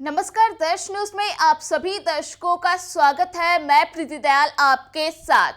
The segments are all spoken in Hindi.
नमस्कार, दर्श न्यूज में आप सभी दर्शकों का स्वागत है। मैं प्रीति दयाल आपके साथ।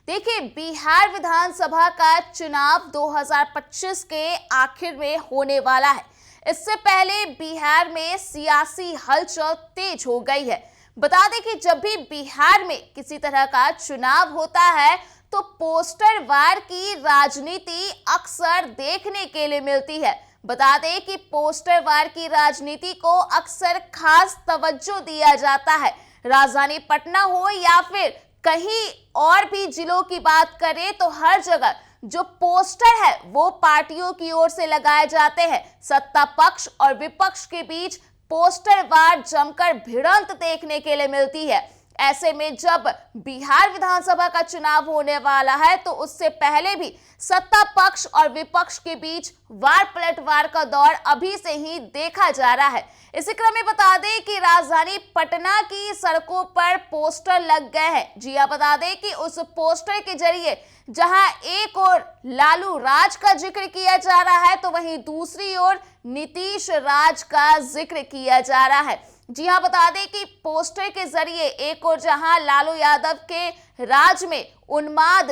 देखिए, बिहार विधानसभा का चुनाव 2025 के आखिर में होने वाला है। इससे पहले बिहार में सियासी हलचल तेज हो गई है। बता दें कि जब भी बिहार में किसी तरह का चुनाव होता है तो पोस्टर वार की राजनीति अक्सर देखने के लिए मिलती है। बता दें कि पोस्टर वार की राजनीति को अक्सर खास तवज्जो दिया जाता है। राजधानी पटना हो या फिर कहीं और भी जिलों की बात करें तो हर जगह जो पोस्टर है वो पार्टियों की ओर से लगाए जाते हैं। सत्ता पक्ष और विपक्ष के बीच पोस्टर वार जमकर भिड़ंत देखने के लिए मिलती है। ऐसे में जब बिहार विधानसभा का चुनाव होने वाला है तो उससे पहले भी सत्ता पक्ष और विपक्ष के बीच वार पलटवार का दौर अभी से ही देखा जा रहा है। इसी क्रम में बता दें कि राजधानी पटना की सड़कों पर पोस्टर लग गए हैं। जी हां, बता दें कि उस पोस्टर के जरिए जहां एक ओर लालू राज का जिक्र किया जा रहा है तो वहीं दूसरी ओर नीतीश राज का जिक्र किया जा रहा है। जी हां, बता दें कि पोस्टर के जरिए एक और जहां लालू यादव के राज में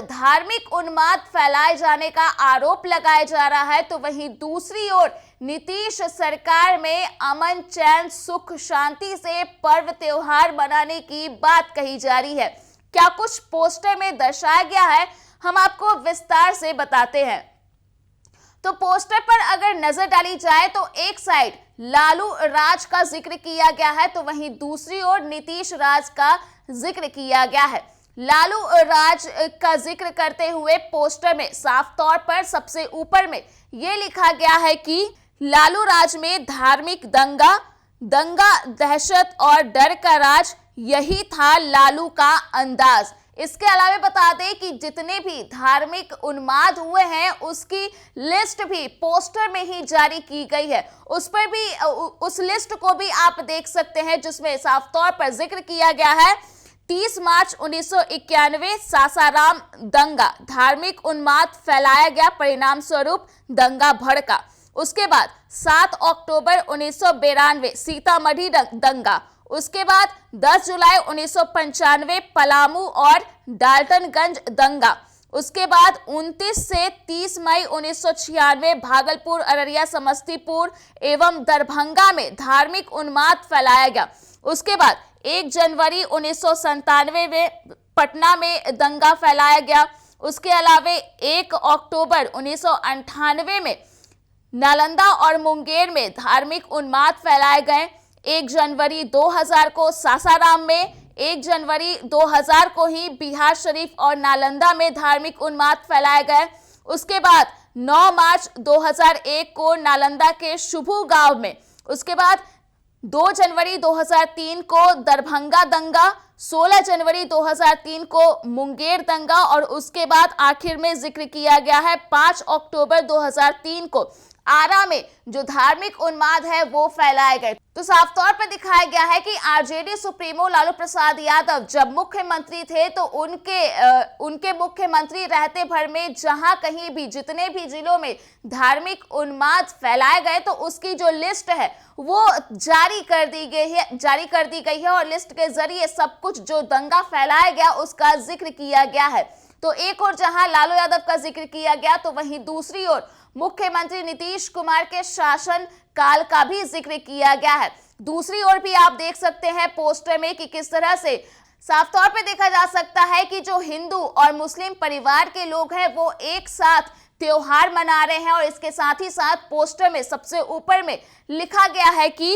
धार्मिक उन्माद फैलाए जाने का आरोप लगाया जा रहा है तो वहीं दूसरी ओर नीतीश सरकार में अमन, चैन, सुख, शांति से पर्व त्योहार मनाने की बात कही जा रही है। क्या कुछ पोस्टर में दर्शाया गया है, हम आपको विस्तार से बताते हैं। तो पोस्टर पर अगर नजर डाली जाए तो एक साइड लालू राज का जिक्र किया गया है तो वहीं दूसरी ओर नीतीश राज का जिक्र किया गया है। लालू राज का जिक्र करते हुए पोस्टर में साफ तौर पर सबसे ऊपर में यह लिखा गया है कि लालू राज में धार्मिक दंगा, दहशत और डर का राज, यही था लालू का अंदाज। इसके अलावा बता दें कि जितने भी धार्मिक उन्माद हुए हैं उसकी लिस्ट भी पोस्टर में ही जारी की गई है। उस लिस्ट को भी आप देख सकते हैं जिसमें साफ तौर पर जिक्र किया गया है 30 मार्च 1991 सासाराम दंगा, धार्मिक उन्माद फैलाया गया, परिणाम स्वरूप दंगा भड़का। उसके बाद 7 अक्टूबर 1992 सीतामढ़ी दंगा। उसके बाद 10 जुलाई 1995 पलामू और डाल्टनगंज दंगा। उसके बाद 29 से 30 मई 1996 भागलपुर, अररिया, समस्तीपुर एवं दरभंगा में धार्मिक उन्माद फैलाया गया। उसके बाद 1 जनवरी 1997 में पटना में दंगा फैलाया गया। उसके अलावा 1 अक्टूबर 1998 में नालंदा और मुंगेर में धार्मिक उन्माद फैलाए गए। 1 जनवरी 2000 को सासाराम में, 1 जनवरी 2000 को ही बिहार शरीफ और नालंदा में धार्मिक उन्माद फैलाए गए। उसके बाद 9 मार्च 2001 को नालंदा के शुभू गांव में। उसके बाद 2 जनवरी 2003 को दरभंगा दंगा, 16 जनवरी 2003 को मुंगेर दंगा और उसके बाद आखिर में जिक्र किया गया है 5 अक्टूबर 2003 को आरा में जो धार्मिक उन्माद है वो फैलाए गए। तो साफ तौर पर दिखाया गया है कि आरजेडी सुप्रीमो लालू प्रसाद यादव जब मुख्यमंत्री थे तो उनके मुख्यमंत्री रहते भर में जहां कहीं भी जितने भी जिलों में धार्मिक उन्माद फैलाए गए तो उसकी जो लिस्ट है वो जारी कर दी गई है और लिस्ट के जरिए सब कुछ जो दंगा फैलाया गया उसका जिक्र किया गया है। तो एक और जहां लालू यादव का जिक्र किया गया तो वहीं दूसरी ओर मुख्यमंत्री नीतीश कुमार के शासन काल का भी जिक्र किया गया है। दूसरी ओर भी आप देख सकते हैं पोस्टर में कि किस तरह से साफ तौर पे देखा जा सकता है कि जो हिंदू और मुस्लिम परिवार के लोग हैं वो एक साथ त्योहार मना रहे हैं और इसके साथ ही साथ पोस्टर में सबसे ऊपर में लिखा गया है कि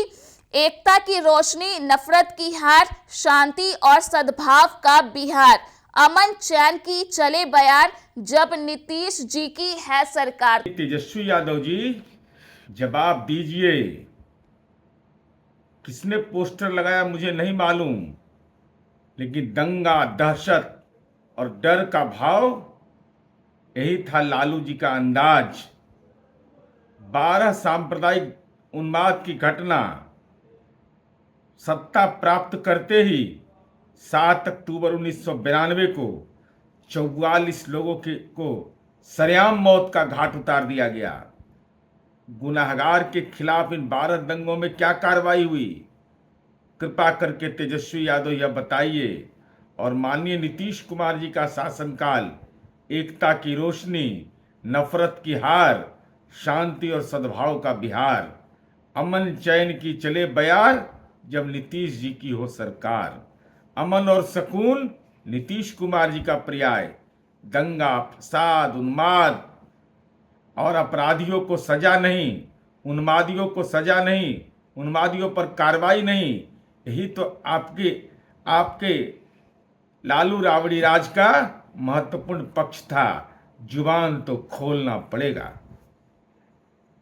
एकता की रोशनी, नफरत की हार, शांति और सद्भाव का बिहार, अमन चैन की चले बयार, जब नीतीश जी की है सरकार। तेजस्वी यादव जी, जवाब दीजिए, किसने पोस्टर लगाया मुझे नहीं मालूम, लेकिन दंगा, दहशत और डर का भाव, यही था लालू जी का अंदाज। 12 सांप्रदायिक उन्माद की घटना सत्ता प्राप्त करते ही 7 अक्टूबर 1992 को 44 लोगों को सरेआम मौत का घाट उतार दिया गया। गुनाहगार के खिलाफ इन 12 दंगों में क्या कार्रवाई हुई? कृपा करके तेजस्वी यादव यह बताइए। और माननीय नीतीश कुमार जी का शासनकाल एकता की रोशनी, नफरत की हार, शांति और सद्भाव का बिहार, अमन चैन की चले बयार जब नीतीश जी की हो सरकार। अमन और सुकून नीतीश कुमार जी का पर्याय, दंगा फसाद उन्माद और अपराधियों को सजा नहीं, उन्मादियों को सजा नहीं, उन्मादियों पर कार्रवाई नहीं, यही तो आपके आपके लालू राबड़ी राज का महत्वपूर्ण पक्ष था। जुबान तो खोलना पड़ेगा।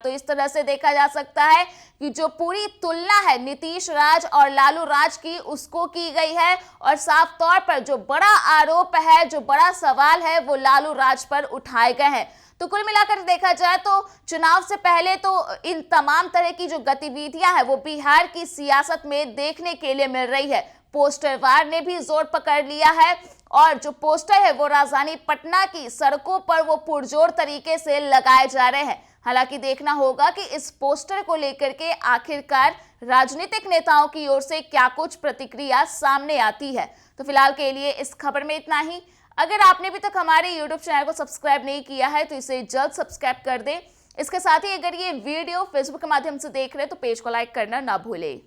तो इस तरह से देखा जा सकता है कि जो पूरी तुलना है नीतीश राज और लालू राज की, उसको की गई है और साफ तौर पर जो बड़ा आरोप है, जो बड़ा सवाल है, वो लालू राज पर उठाए गए हैं। तो कुल मिलाकर देखा जाए तो चुनाव से पहले तो इन तमाम तरह की जो गतिविधियां हैं वो बिहार की सियासत में देखने के लिए मिल रही है। पोस्टर वार ने भी जोर पकड़ लिया है और जो पोस्टर है वो राजधानी पटना की सड़कों पर वो पुरजोर तरीके से लगाए जा रहे हैं। हालांकि देखना होगा कि इस पोस्टर को लेकर के आखिरकार राजनीतिक नेताओं की ओर से क्या कुछ प्रतिक्रिया सामने आती है। तो फिलहाल के लिए इस खबर में इतना ही। अगर आपने अभी तक हमारे YouTube चैनल को सब्सक्राइब नहीं किया है तो इसे जल्द सब्सक्राइब कर दें। इसके साथ ही अगर ये वीडियो फेसबुक के माध्यम से देख रहे हैं तो पेज को लाइक करना ना भूलें।